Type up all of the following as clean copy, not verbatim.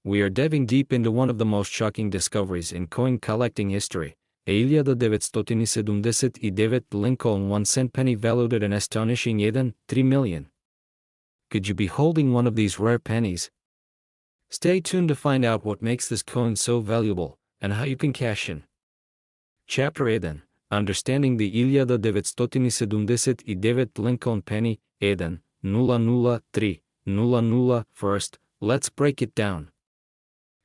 We are diving deep into one of the most shocking discoveries in coin collecting history. 1979 Lincoln 1-cent penny valued at an astonishing $3 million. Could you be holding one of these rare pennies? Stay tuned to find out what makes this coin so valuable, and how you can cash in. Chapter 8. Understanding the 1979 Lincoln penny, 00300. First, let's break it down.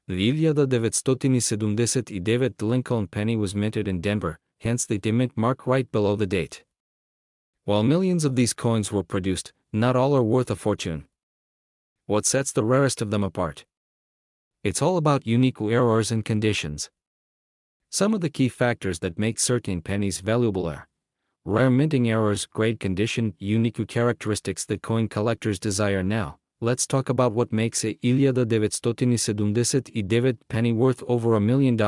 The 1979 Lincoln penny was minted in Denver, hence the mint mark right below the date. While millions of these coins were produced, not all are worth a fortune. What sets the rarest of them apart? It's all about unique errors and conditions. Some of the key factors that make certain pennies valuable are rare minting errors, great condition, unique characteristics that coin collectors desire. Now, let's talk about what makes a 1979 penny worth over $1 million.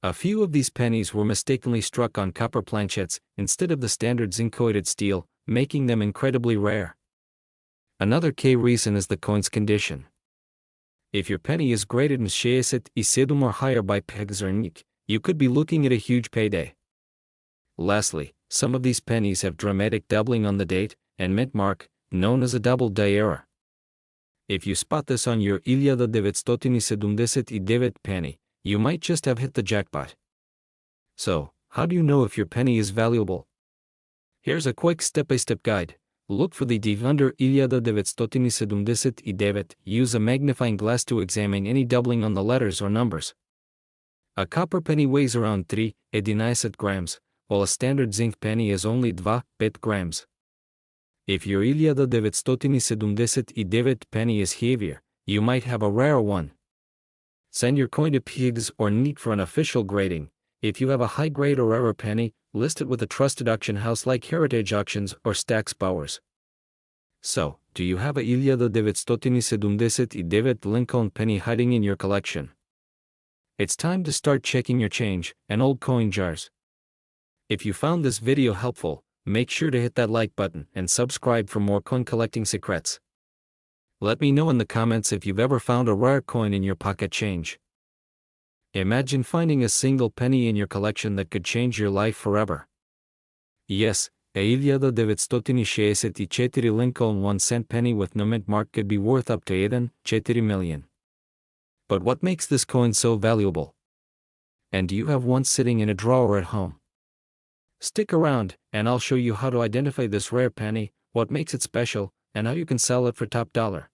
A few of these pennies were mistakenly struck on copper planchettes instead of the standard zinc-coated steel, making them incredibly rare. Another key reason is the coin's condition. If your penny is graded in 67 or higher by pegs or nick, you could be looking at a huge payday. Lastly, some of these pennies have dramatic doubling on the date and mint mark, known as a double die error. If you spot this on your 1979 penny, you might just have hit the jackpot. So, how do you know if your penny is valuable? Here's a quick step-by-step guide. Look for the div under 1979. Use a magnifying glass to examine any doubling on the letters or numbers. A copper penny weighs around 3.11 grams, while a standard zinc penny is only 2.5 grams. If your 1979 penny is heavier, you might have a rare one. Send your coin to pegs or nick for an official grading. If you have a high grade or rarer penny, list it with a trusted auction house like Heritage Auctions or Stack's Bowers. So, do you have a 1979 Lincoln penny hiding in your collection? It's time to start checking your change and old coin jars. If you found this video helpful, make sure to hit that like button and subscribe for more coin collecting secrets. Let me know in the comments if you've ever found a rare coin in your pocket change. Imagine finding a single penny in your collection that could change your life forever. Yes, a 1964 Lincoln 1-cent penny with no mint mark could be worth up to $4 million. But what makes this coin so valuable? And do you have one sitting in a drawer at home? Stick around, and I'll show you how to identify this rare penny, what makes it special, and how you can sell it for top dollar.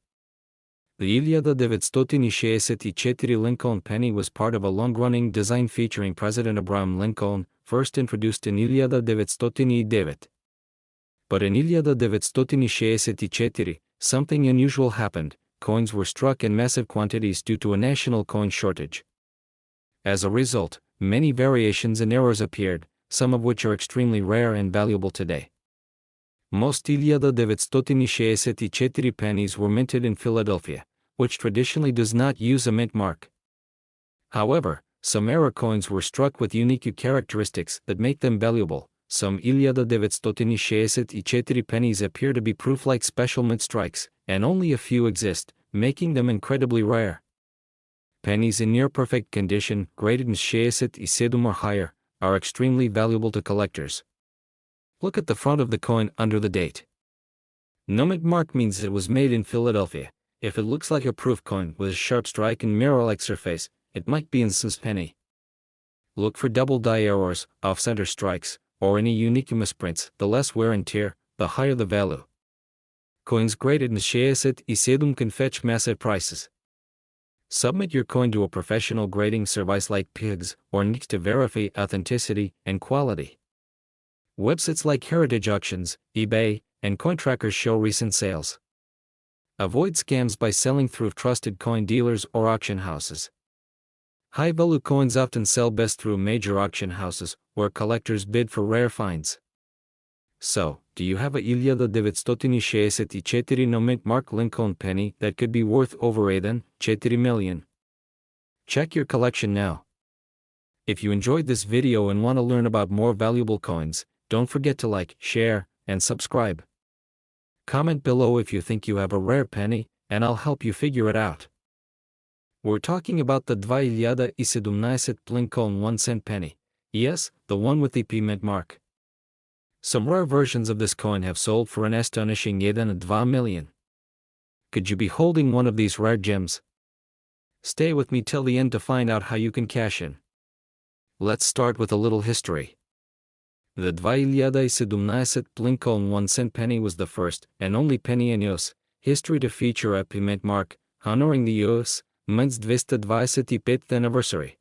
The 1964 Lincoln penny was part of a long-running design featuring President Abraham Lincoln, first introduced in 1979. But in 1964, something unusual happened. Coins were struck in massive quantities due to a national coin shortage. As a result, many variations and errors appeared, some of which are extremely rare and valuable today. Most 1964 pennies were minted in Philadelphia, which traditionally does not use a mint mark. However, some error coins were struck with unique characteristics that make them valuable. Some 1964 pennies appear to be proof-like special mint strikes, and only a few exist, making them incredibly rare. Pennies in near-perfect condition, graded in 67 or higher, are extremely valuable to collectors. Look at the front of the coin under the date. No mint mark means it was made in Philadelphia. If it looks like a proof coin with a sharp strike and mirror-like surface, it might be an Smith's penny. Look for double die errors, off-center strikes, or any unique misprints. The less wear and tear, the higher the value. Coins graded in 67 can fetch massive prices. Submit your coin to a professional grading service like pegs or nick to verify authenticity and quality. Websites like Heritage Auctions, eBay, and CoinTrackers show recent sales. Avoid scams by selling through trusted coin dealers or auction houses. High-value coins often sell best through major auction houses, where collectors bid for rare finds. So, do you have a 1964 no mint mark Lincoln penny that could be worth over $4 million? Check your collection now. If you enjoyed this video and want to learn about more valuable coins, don't forget to like, share, and subscribe. Comment below if you think you have a rare penny, and I'll help you figure it out. We're talking about the 2017 Lincoln 1-cent penny. Yes, the one with the P mint mark. Some rare versions of this coin have sold for an astonishing 1.2 million. Could you be holding one of these rare gems? Stay with me till the end to find out how you can cash in. Let's start with a little history. The 2017 Lincoln 1-cent penny was the first and only penny in US history to feature a P mint mark, honoring the US Mint's 225th anniversary.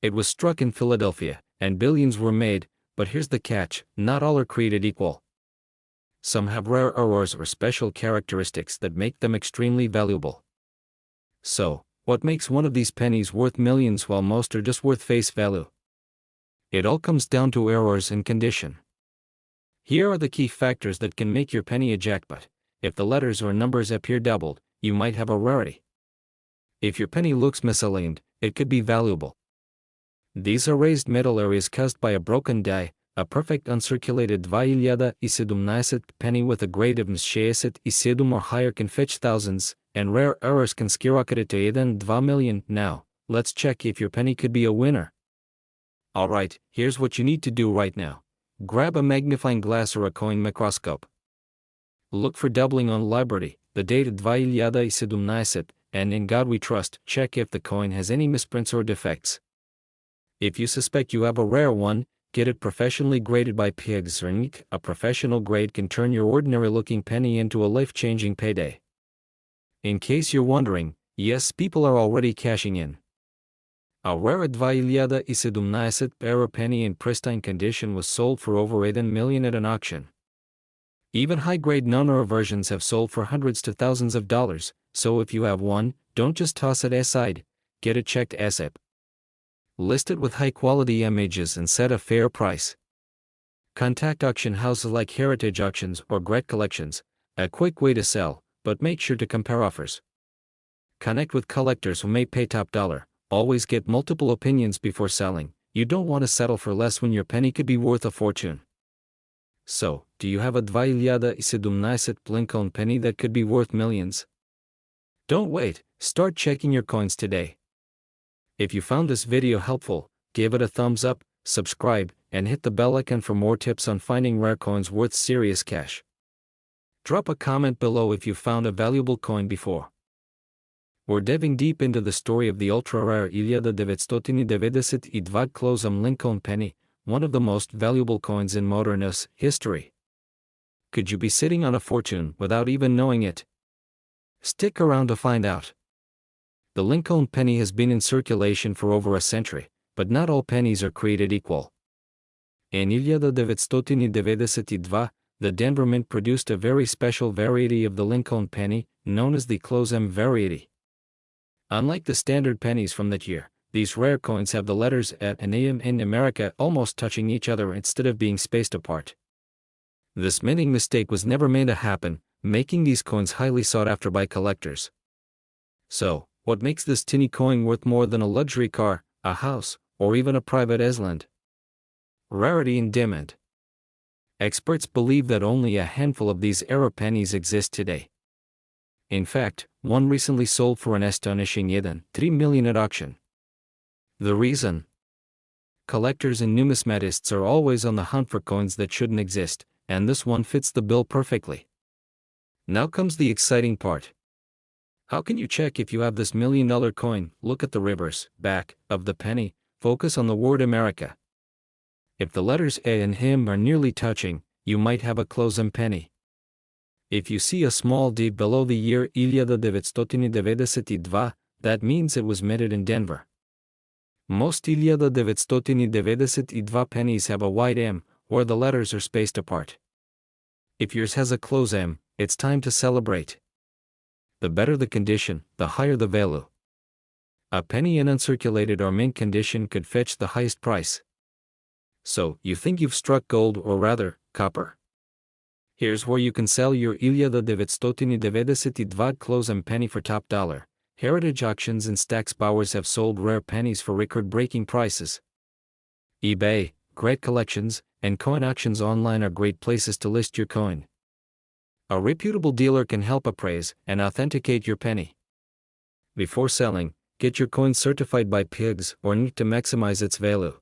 It was struck in Philadelphia, and billions were made, but here's the catch: not all are created equal. Some have rare errors or special characteristics that make them extremely valuable. So, what makes one of these pennies worth millions while most are just worth face value? It all comes down to errors and condition. Here are the key factors that can make your penny a jackpot. If the letters or numbers appear doubled, you might have a rarity. If your penny looks misaligned, it could be valuable. These are raised metal areas caused by a broken die, a perfect uncirculated 2017 penny with a grade of 67 or higher can fetch thousands, and rare errors can skyrocket it to 1.2 million. Now, let's check if your penny could be a winner. Alright, here's what you need to do right now. Grab a magnifying glass or a coin microscope. Look for doubling on Liberty, the dated 2017, and in God we trust. Check if the coin has any misprints or defects. If you suspect you have a rare one, get it professionally graded by jbcoinsinc. A professional grade can turn your ordinary-looking penny into a life-changing payday. In case you're wondering, yes, people are already cashing in. A rare 2017 error penny in pristine condition was sold for over 8 million at an auction. Even high-grade non-rare versions have sold for hundreds to thousands of dollars, so if you have one, don't just toss it aside, get it checked ASAP. List it with high-quality images and set a fair price. Contact auction houses like Heritage Auctions or Great Collections, a quick way to sell, but make sure to compare offers. Connect with collectors who may pay top dollar. Always get multiple opinions before selling. You don't want to settle for less when your penny could be worth a fortune. So, do you have a 2017 Lincoln penny that could be worth millions? Don't wait, start checking your coins today. If you found this video helpful, give it a thumbs up, subscribe, and hit the bell icon for more tips on finding rare coins worth serious cash. Drop a comment below if you found a valuable coin before. We're diving deep into the story of the ultra-rare 1992 Lincoln penny, one of the most valuable coins in modern US history. Could you be sitting on a fortune without even knowing it? Stick around to find out. The Lincoln penny has been in circulation for over a century, but not all pennies are created equal. In 1992, the Denver Mint produced a very special variety of the Lincoln penny, known as the Close M variety. Unlike the standard pennies from that year, these rare coins have the letters at and AM in America almost touching each other instead of being spaced apart. This minting mistake was never meant to happen, making these coins highly sought after by collectors. So, what makes this tinny coin worth more than a luxury car, a house, or even a private island? Rarity and demand. Experts believe that only a handful of these error pennies exist today. In fact, one recently sold for an astonishing 3 million at auction. The reason? Collectors and numismatists are always on the hunt for coins that shouldn't exist, and this one fits the bill perfectly. Now comes the exciting part. How can you check if you have this $1 million coin? Look at the reverse, back, of the penny, focus on the word America. If the letters A and M are nearly touching, you might have a Close M penny. If you see a small D below the year 1992, that means it was minted in Denver. Most 1992 pennies have a wide M, where the letters are spaced apart. If yours has a Close M, it's time to celebrate. The better the condition, the higher the value. A penny in uncirculated or mint condition could fetch the highest price. So, you think you've struck gold, or rather, copper? Here's where you can sell your 1992 Close M penny for top dollar. Heritage Auctions and Stack's Bowers have sold rare pennies for record-breaking prices. eBay, Great Collections, and coin auctions online are great places to list your coin. A reputable dealer can help appraise and authenticate your penny. Before selling, get your coin certified by pennies or NIC to maximize its value.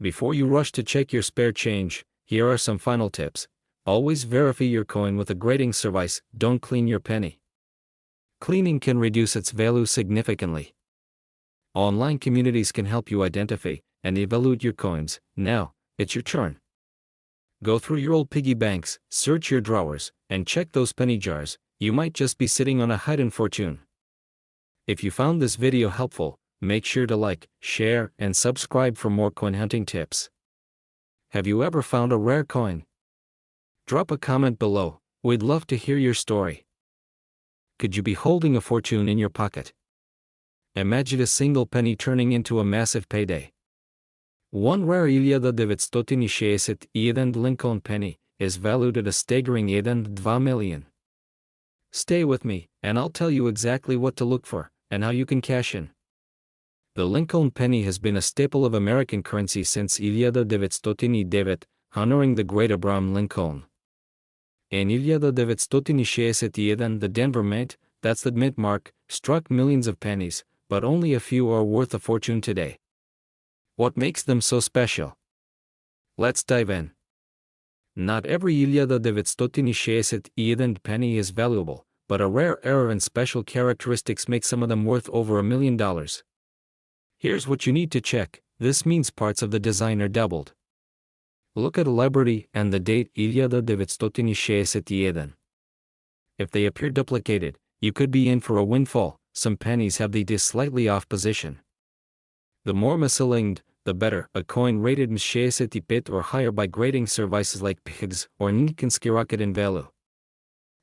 Before you rush to check your spare change, here are some final tips. Always verify your coin with a grading service. Don't clean your penny. Cleaning can reduce its value significantly. Online communities can help you identify and evaluate your coins. Now, it's your turn. Go through your old piggy banks, search your drawers, and check those penny jars. You might just be sitting on a hidden fortune. If you found this video helpful, make sure to like, share, and subscribe for more coin hunting tips. Have you ever found a rare coin? Drop a comment below. We'd love to hear your story. Could you be holding a fortune in your pocket? Imagine a single penny turning into a massive payday. One rare 1961 Lincoln penny is valued at a staggering 1.2 million. Stay with me, and I'll tell you exactly what to look for, and how you can cash in. The Lincoln penny has been a staple of American currency since 1909, honoring the great Abraham Lincoln. In 1961, the Denver Mint, that's the mint mark, struck millions of pennies, but only a few are worth a fortune today. What makes them so special? Let's dive in. Not every 1961 penny is valuable, but a rare error and special characteristics make some of them worth over $1 million. Here's what you need to check. This means parts of the design are doubled. Look at the celebrity and the date 1961. If they appear duplicated, you could be in for a windfall. Some pennies have the slightly off position. The more misaligned, the better. A coin rated 65 or higher by grading services like pennies or NIC can skyrocket in value.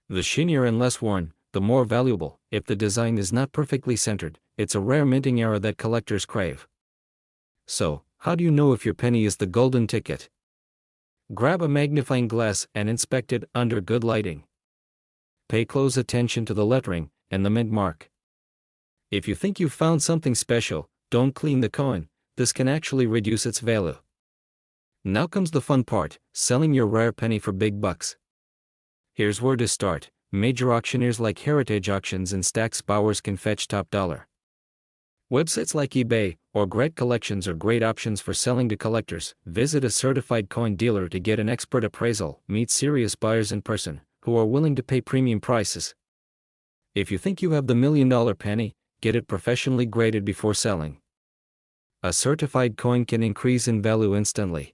The shinier and less worn, the more valuable. If the design is not perfectly centered, it's a rare minting error that collectors crave. So, how do you know if your penny is the golden ticket? Grab a magnifying glass and inspect it under good lighting. Pay close attention to the lettering and the mint mark. If you think you've found something special, don't clean the coin. This can actually reduce its value. Now comes the fun part, selling your rare penny for big bucks. Here's where to start. Major auctioneers like Heritage Auctions and Stack's Bowers can fetch top dollar. Websites like eBay or Great Collections are great options for selling to collectors. Visit a certified coin dealer to get an expert appraisal. Meet serious buyers in person, who are willing to pay premium prices. If you think you have the $1 million penny, get it professionally graded before selling. A certified coin can increase in value instantly.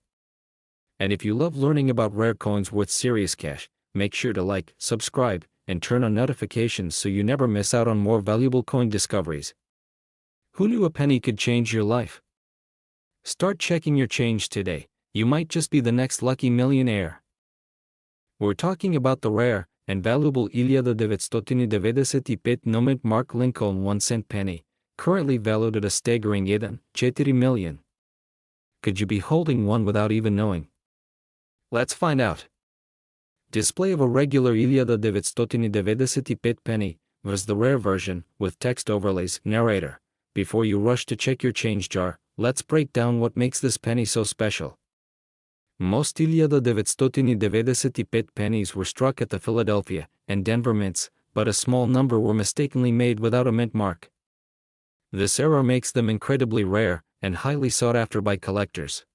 And if you love learning about rare coins worth serious cash, make sure to like, subscribe, and turn on notifications so you never miss out on more valuable coin discoveries. Who knew a penny could change your life? Start checking your change today. You might just be the next lucky millionaire. We're talking about the rare and valuable 1995 no-mint mark Lincoln 1-cent penny, currently valued at a staggering 1.4 million. Could you be holding one without even knowing? Let's find out. Display of a regular 1995 penny was the rare version with text overlays. Narrator. Before you rush to check your change jar, let's break down what makes this penny so special. Most 1995 pennies were struck at the Philadelphia and Denver mints, but a small number were mistakenly made without a mint mark. This error makes them incredibly rare and highly sought after by collectors.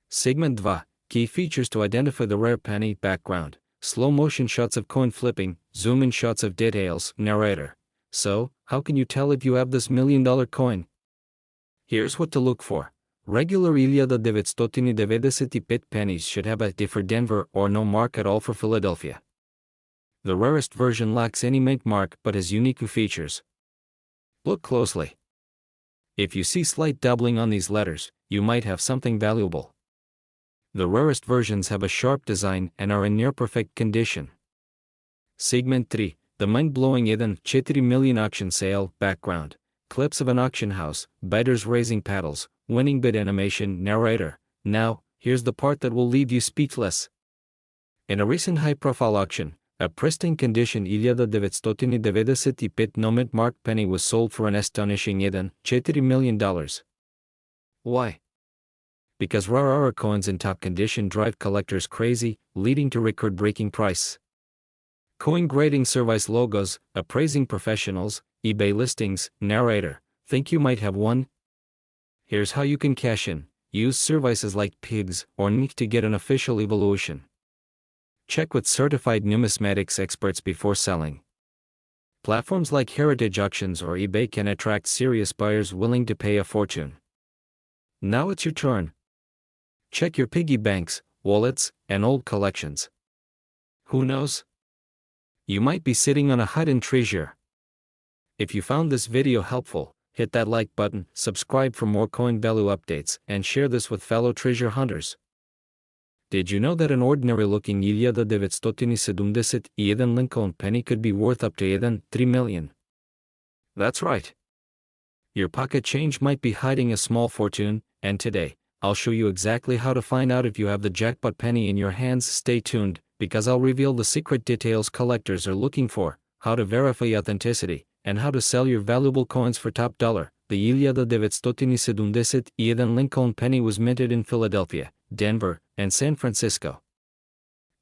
Segment 2. Key features to identify the rare penny. Background. Slow motion shots of coin flipping, zoom in shots of details. Narrator. So, how can you tell if you have this $1 million coin? Here's what to look for. Regular 1995 pennies should have a D for Denver or no mark at all for Philadelphia. The rarest version lacks any mint mark but has unique features. Look closely. If you see slight doubling on these letters, you might have something valuable. The rarest versions have a sharp design and are in near-perfect condition. Segment 3. The mind-blowing 1.4 million auction sale. Background. Clips of an auction house, bidders raising paddles, winning bid animation. Narrator. Now, here's the part that will leave you speechless. In a recent high-profile auction, a pristine condition 1995 no-mint mark penny was sold for an astonishing $1.4 million. Why? Because rare coins in top condition drive collectors crazy, leading to record-breaking price. Coin grading service logos, appraising professionals, eBay listings, narrator. Think you might have one? Here's how you can cash in. Use services like Pigs or Nick to get an official evaluation. Check with certified numismatics experts before selling. Platforms like Heritage Auctions or eBay can attract serious buyers willing to pay a fortune. Now it's your turn. Check your piggy banks, wallets, and old collections. Who knows? You might be sitting on a hidden treasure. If you found this video helpful, hit that like button, subscribe for more coin value updates, and share this with fellow treasure hunters. Did you know that an ordinary-looking 1971 Lincoln penny could be worth up to 3 million? That's right. Your pocket change might be hiding a small fortune, and today, I'll show you exactly how to find out if you have the jackpot penny in your hands. Stay tuned, because I'll reveal the secret details collectors are looking for, how to verify authenticity, and how to sell your valuable coins for top dollar. The 1971 Lincoln penny was minted in Philadelphia, Denver, and San Francisco.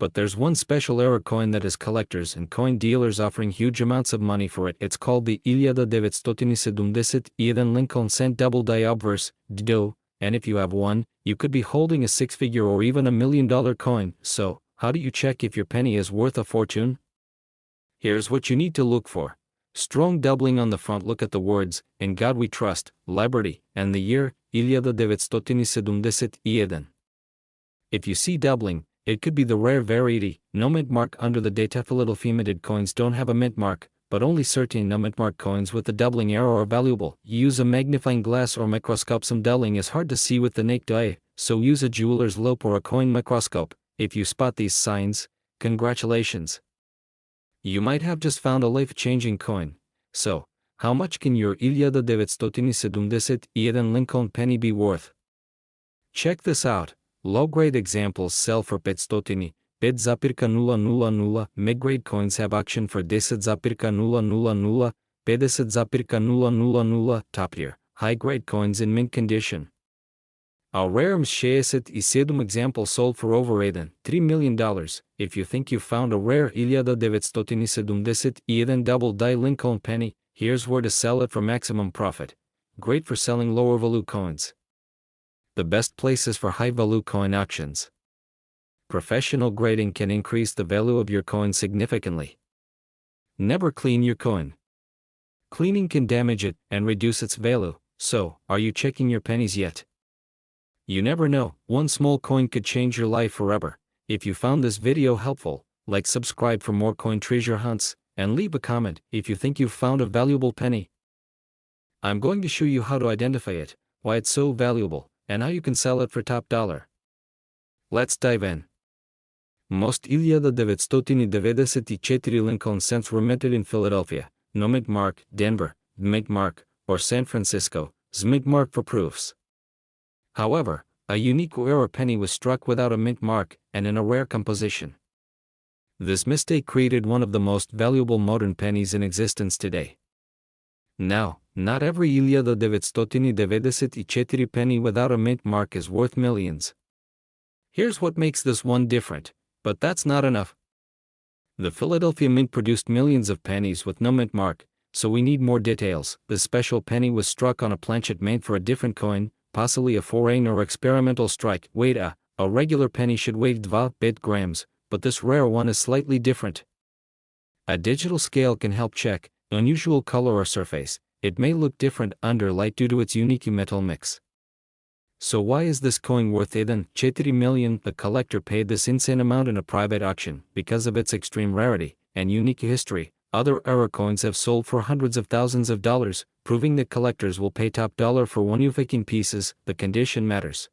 But there's one special era coin that has collectors and coin dealers offering huge amounts of money for it. It's called the 1971 Lincoln cent double die obverse, DDO, and if you have one, you could be holding a six-figure or even $1 million coin. So, how do you check if your penny is worth a fortune? Here's what you need to look for. Strong doubling on the front. Look at the words, "In God We Trust," Liberty, and the year, 1971. If you see doubling, it could be the rare variety. No mint mark under the data. Philadelphia minted coins don't have a mint mark, but only certain no mint mark coins with the doubling arrow are valuable. Use a magnifying glass or microscope. Some doubling is hard to see with the naked eye, so use a jeweler's loupe or a coin microscope. If you spot these signs, congratulations. You might have just found a life-changing coin. So, how much can your 1971 Lincoln penny be worth? Check this out. Low-grade examples sell for 500, 5,000. Mid-grade coins have auction for 10,000, 50,000. Top tier, high-grade coins in mint condition. A rare M67 example sold for over $3 million. If you think you found a rare 1971 double die Lincoln penny, here's where to sell it for maximum profit. Great for selling lower value coins. The best places for high value coin auctions. Professional grading can increase the value of your coin significantly. Never clean your coin. Cleaning can damage it and reduce its value. So, are you checking your pennies yet? You never know, one small coin could change your life forever. If you found this video helpful, like, subscribe for more coin treasure hunts, and leave a comment if you think you've found a valuable penny. I'm going to show you how to identify it, why it's so valuable, and how you can sell it for top dollar. Let's dive in. Most 1994 Lincoln cents were minted in Philadelphia, no mint mark, Denver, mint mark, or San Francisco, mint mark for proofs. However, a unique era penny was struck without a mint mark and in a rare composition. This mistake created one of the most valuable modern pennies in existence today. Now, not every 1994 penny without a mint mark is worth millions. Here's what makes this one different, but that's not enough. The Philadelphia Mint produced millions of pennies with no mint mark, so we need more details. This special penny was struck on a planchet made for a different coin, possibly a foreign or experimental strike. Wait, a regular penny should weigh 2 grams, but this rare one is slightly different. A digital scale can help check unusual color or surface. It may look different under light due to its unique metal mix. So why is this coin worth $4 million? The collector paid this insane amount in a private auction because of its extreme rarity and unique history. Other era coins have sold for hundreds of thousands of dollars, proving that collectors will pay top dollar for one unique pieces. The condition matters.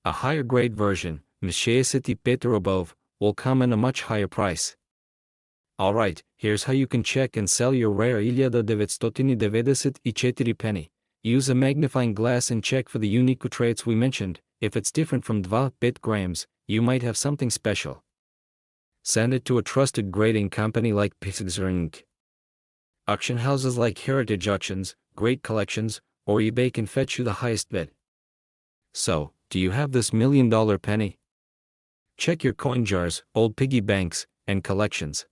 A higher grade version, M65 or above, will come in a much higher price. Alright, here's how you can check and sell your rare 1994 penny. Use a magnifying glass and check for the unique traits we mentioned. If it's different from 2 grams, you might have something special. Send it to a trusted grading company like Pigs or Inc. Auction houses like Heritage Auctions, Great Collections, or eBay can fetch you the highest bid. So, do you have this $1 million penny? Check your coin jars, old piggy banks, and collections.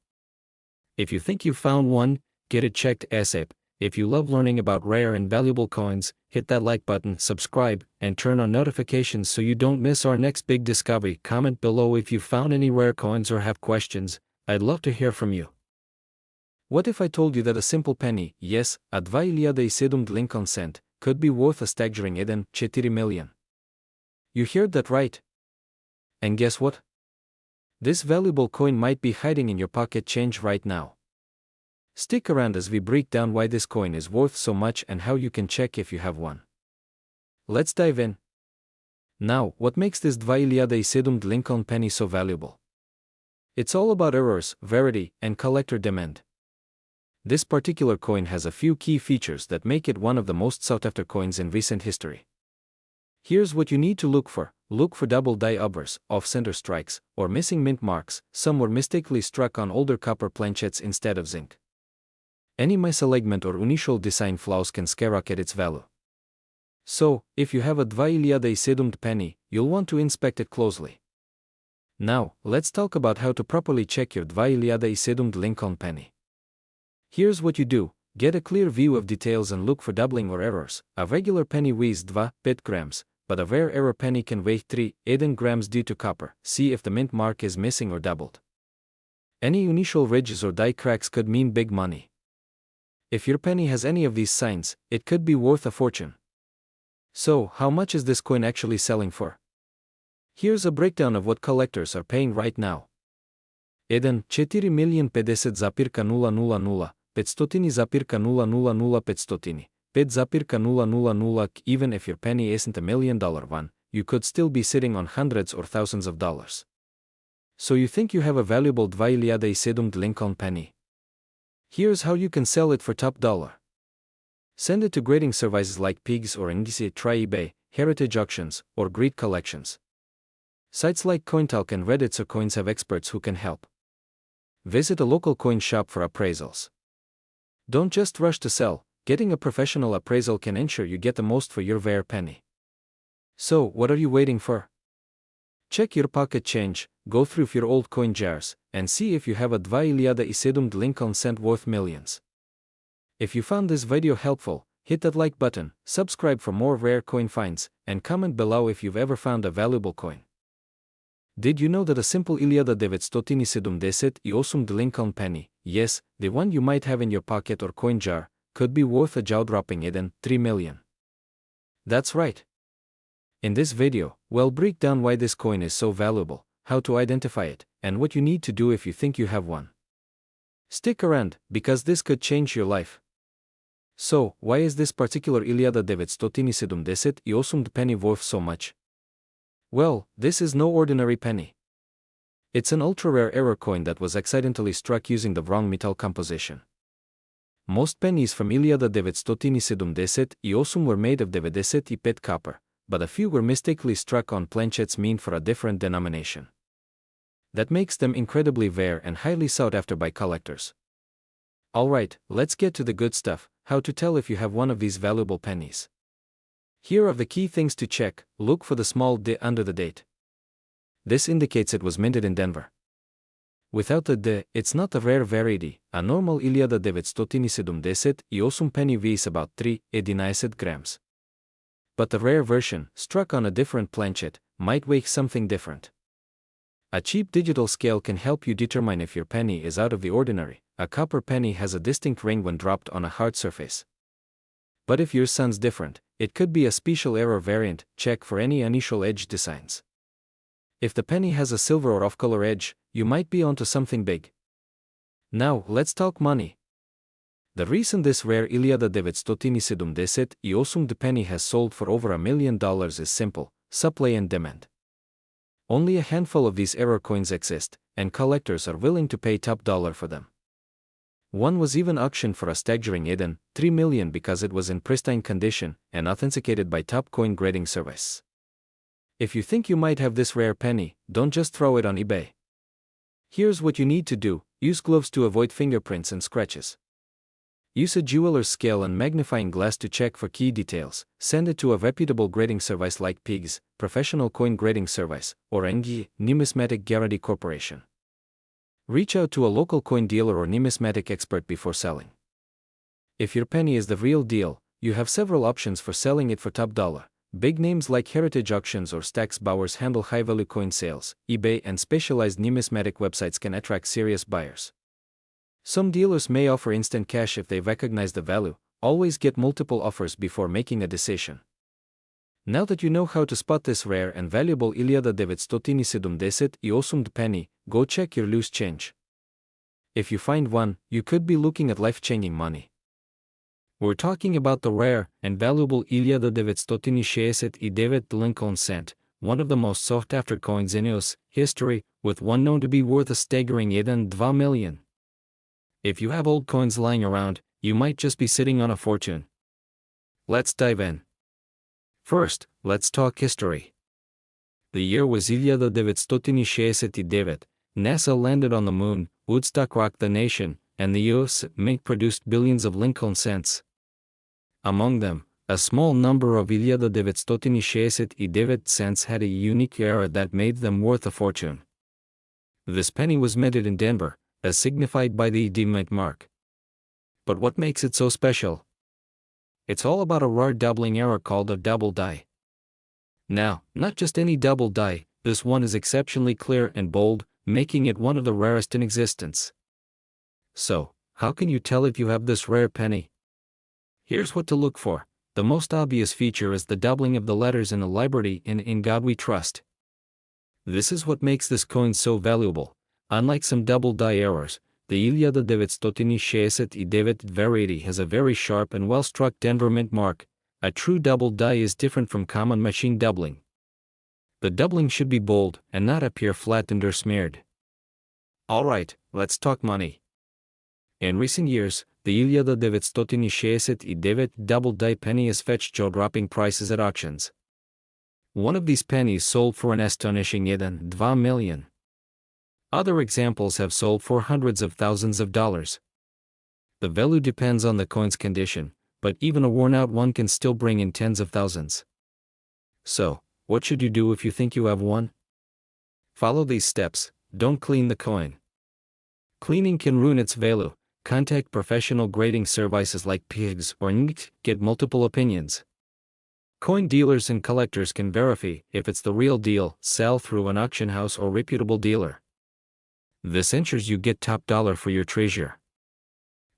If you think you found one, get it checked ASAP. If you love learning about rare and valuable coins, hit that like button, subscribe, and turn on notifications so you don't miss our next big discovery. Comment below if you found any rare coins or have questions. I'd love to hear from you. What if I told you that a simple penny, yes, a 2,007 Lincoln cent, could be worth a staggering 4 million? You heard that right. And guess what? This valuable coin might be hiding in your pocket change right now. Stick around as we break down why this coin is worth so much and how you can check if you have one. Let's dive in. Now, what makes this 2,007 Lincoln penny so valuable? It's all about errors, rarity, and collector demand. This particular coin has a few key features that make it one of the most sought-after coins in recent history. Here's what you need to look for. Look for double die overs, off-center strikes, or missing mint marks. Some were mistakenly struck on older copper planchettes instead of zinc. Any misalignment or unusual design flaws can skyrocket its value. So, if you have a 2,007 penny, you'll want to inspect it closely. Now, let's talk about how to properly check your 2,007 Lincoln penny. Here's what you do. Get a clear view of details and look for doubling or errors. A regular penny weighs 2.5 grams, but a rare error penny can weigh 3.8 grams due to copper. See if the mint mark is missing or doubled. Any unusual ridges or die cracks could mean big money. If your penny has any of these signs, it could be worth a fortune. So, how much is this coin actually selling for? Here's a breakdown of what collectors are paying right now. 1,450,000, 500,000, 500,000. Even if your penny isn't $1 million one, you could still be sitting on hundreds or thousands of dollars. So you think you have a valuable 2,007 Lincoln penny? Here's how you can sell it for top dollar. Send it to grading services like Pigs or NGC, try eBay, heritage auctions, or greed collections. Sites like CoinTalk and Reddit Coins have experts who can help. Visit a local coin shop for appraisals. Don't just rush to sell. Getting a professional appraisal can ensure you get the most for your rare penny. So, what are you waiting for? Check your pocket change, go through your old coin jars, and see if you have a 2,007 Lincoln cent worth millions. If you found this video helpful, hit that like button, subscribe for more rare coin finds, and comment below if you've ever found a valuable coin. Did you know that a simple 2,007 Lincoln penny, yes, the one you might have in your pocket or coin jar, could be worth a jaw-dropping 3 million? That's right. In this video, we'll break down why this coin is so valuable, how to identify it, and what you need to do if you think you have one. Stick around, because this could change your life. So, why is this particular 2,007 penny worth so much? Well, this is no ordinary penny. It's an ultra-rare error coin that was accidentally struck using the wrong metal composition. Most pennies from 2,007 were made of 95 copper, but a few were mistakenly struck on planchettes meant for a different denomination. That makes them incredibly rare and highly sought after by collectors. Alright, let's get to the good stuff, how to tell if you have one of these valuable pennies. Here are the key things to check. Look for the small D under the date. This indicates it was minted in Denver. Without the D, it's not a rare variety. A normal 2,007 penny weighs about 3.19 grams. But the rare version, struck on a different planchet, might weigh something different. A cheap digital scale can help you determine if your penny is out of the ordinary. A copper penny has a distinct ring when dropped on a hard surface. But if yours sounds different, it could be a special error variant. Check for any unusual edge designs. If the penny has a silver or off-color edge, you might be onto something big. Now, let's talk money. The reason this rare 2,007 penny has sold for over $1 million is simple: supply and demand. Only a handful of these error coins exist, and collectors are willing to pay top dollar for them. One was even auctioned for a staggering 3 million because it was in pristine condition and authenticated by top coin grading service. If you think you might have this rare penny, don't just throw it on eBay. Here's what you need to do: use gloves to avoid fingerprints and scratches. Use a jeweler's scale and magnifying glass to check for key details. Send it to a reputable grading service like Pigs, Professional Coin Grading Service, or NG, Numismatic Guarantee Corporation. Reach out to a local coin dealer or numismatic expert before selling. If your penny is the real deal, you have several options for selling it for top dollar. Big names like Heritage Auctions or Stax Bowers handle high-value coin sales. eBay and specialized numismatic websites can attract serious buyers. Some dealers may offer instant cash if they recognize the value. Always get multiple offers before making a decision. Now that you know how to spot this rare and valuable 1970 penny, go check your loose change. If you find one, you could be looking at life-changing money. We're talking about the rare and valuable 1969 Lincoln cent, one of the most sought-after coins in US history, with one known to be worth a staggering $1.2 million. If you have old coins lying around, you might just be sitting on a fortune. Let's dive in. First, let's talk history. The year was 1969. NASA landed on the moon, Woodstock rocked the nation, and the US Mint produced billions of Lincoln cents. Among them, a small number of 1969 cents had a unique era that made them worth a fortune. This penny was minted in Denver, as signified by the ED Mint mark. But what makes it so special? It's all about a rare doubling error called a double die. Now, not just any double die, this one is exceptionally clear and bold, making it one of the rarest in existence. So, how can you tell if you have this rare penny? Here's what to look for. The most obvious feature is the doubling of the letters in the Liberty and In God We Trust. This is what makes this coin so valuable. Unlike some double die errors, the 1969 variety has a very sharp and well-struck Denver Mint mark. A true double die is different from common machine doubling. The doubling should be bold and not appear flattened or smeared. Alright, let's talk money. In recent years, the 1969 double die penny has fetched jaw-dropping prices at auctions. One of these pennies sold for an astonishing $1.2 million. Other examples have sold for hundreds of thousands of dollars. The value depends on the coin's condition, but even a worn-out one can still bring in tens of thousands. So, what should you do if you think you have one? Follow these steps. Don't clean the coin. Cleaning can ruin its value. Contact professional grading services like PIGS or NICT. Get multiple opinions. Coin dealers and collectors can verify if it's the real deal. Sell through an auction house or reputable dealer. This ensures you get top dollar for your treasure.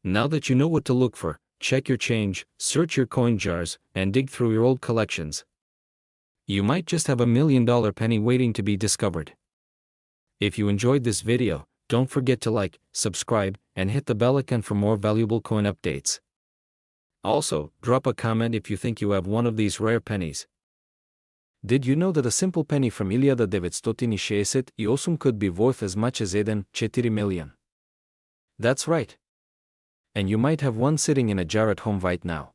Now that you know what to look for, check your change, search your coin jars, and dig through your old collections. You might just have $1 million penny waiting to be discovered. If you enjoyed this video, don't forget to like, subscribe, and hit the bell icon for more valuable coin updates. Also, drop a comment if you think you have one of these rare pennies. Did you know that a simple penny from 1970 could be worth as much as $4 million? That's right. And you might have one sitting in a jar at home right now.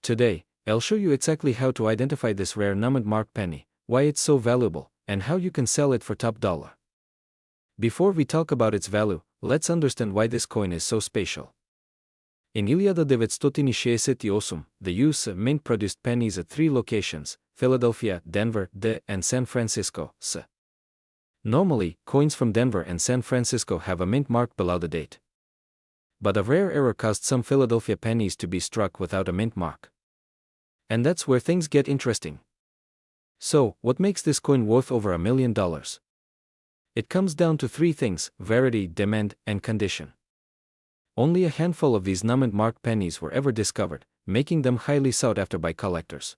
Today, I'll show you exactly how to identify this rare numbered mark penny, why it's so valuable, and how you can sell it for top dollar. Before we talk about its value, let's understand why this coin is so special. In 1970, the US Mint produced pennies at 3 locations: Philadelphia, Denver, and San Francisco. Normally, coins from Denver and San Francisco have a mint mark below the date. But a rare error caused some Philadelphia pennies to be struck without a mint mark. And that's where things get interesting. So, what makes this coin worth over $1 million? It comes down to 3 things: rarity, demand, and condition. Only a handful of these numbered mark pennies were ever discovered, making them highly sought after by collectors.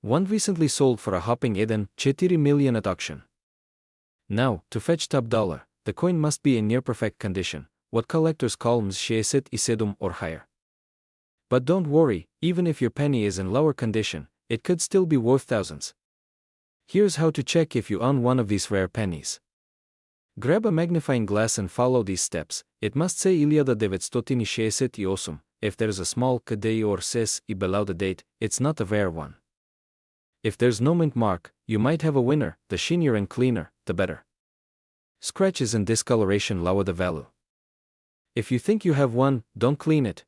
One recently sold for a hopping $4 million at auction. Now, to fetch top dollar, the coin must be in near-perfect condition, what collectors call $67 or higher. But don't worry, even if your penny is in lower condition, it could still be worth thousands. Here's how to check if you own one of these rare pennies. Grab a magnifying glass and follow these steps. It must say 1968. If there's a small KD or CES below the date, it's not a rare one. If there's no mint mark, you might have a winner. The shinier and cleaner, the better. Scratches and discoloration lower the value. If you think you have one, don't clean it.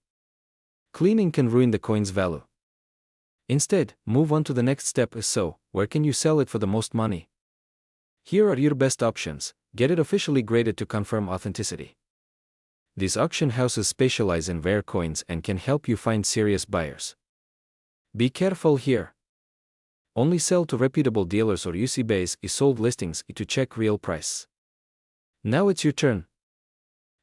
Cleaning can ruin the coin's value. Instead, move on to the next step. So, where can you sell it for the most money? Here are your best options. Get it officially graded to confirm authenticity. These auction houses specialize in rare coins and can help you find serious buyers. Be careful here. Only sell to reputable dealers or use eBay's sold listings to check real price. Now it's your turn.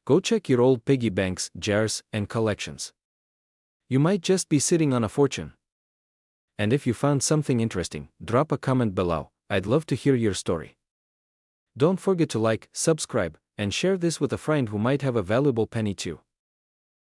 Go check your old piggy banks, jars, and collections. You might just be sitting on a fortune. And if you found something interesting, drop a comment below. I'd love to hear your story. Don't forget to like, subscribe, and share this with a friend who might have a valuable penny too.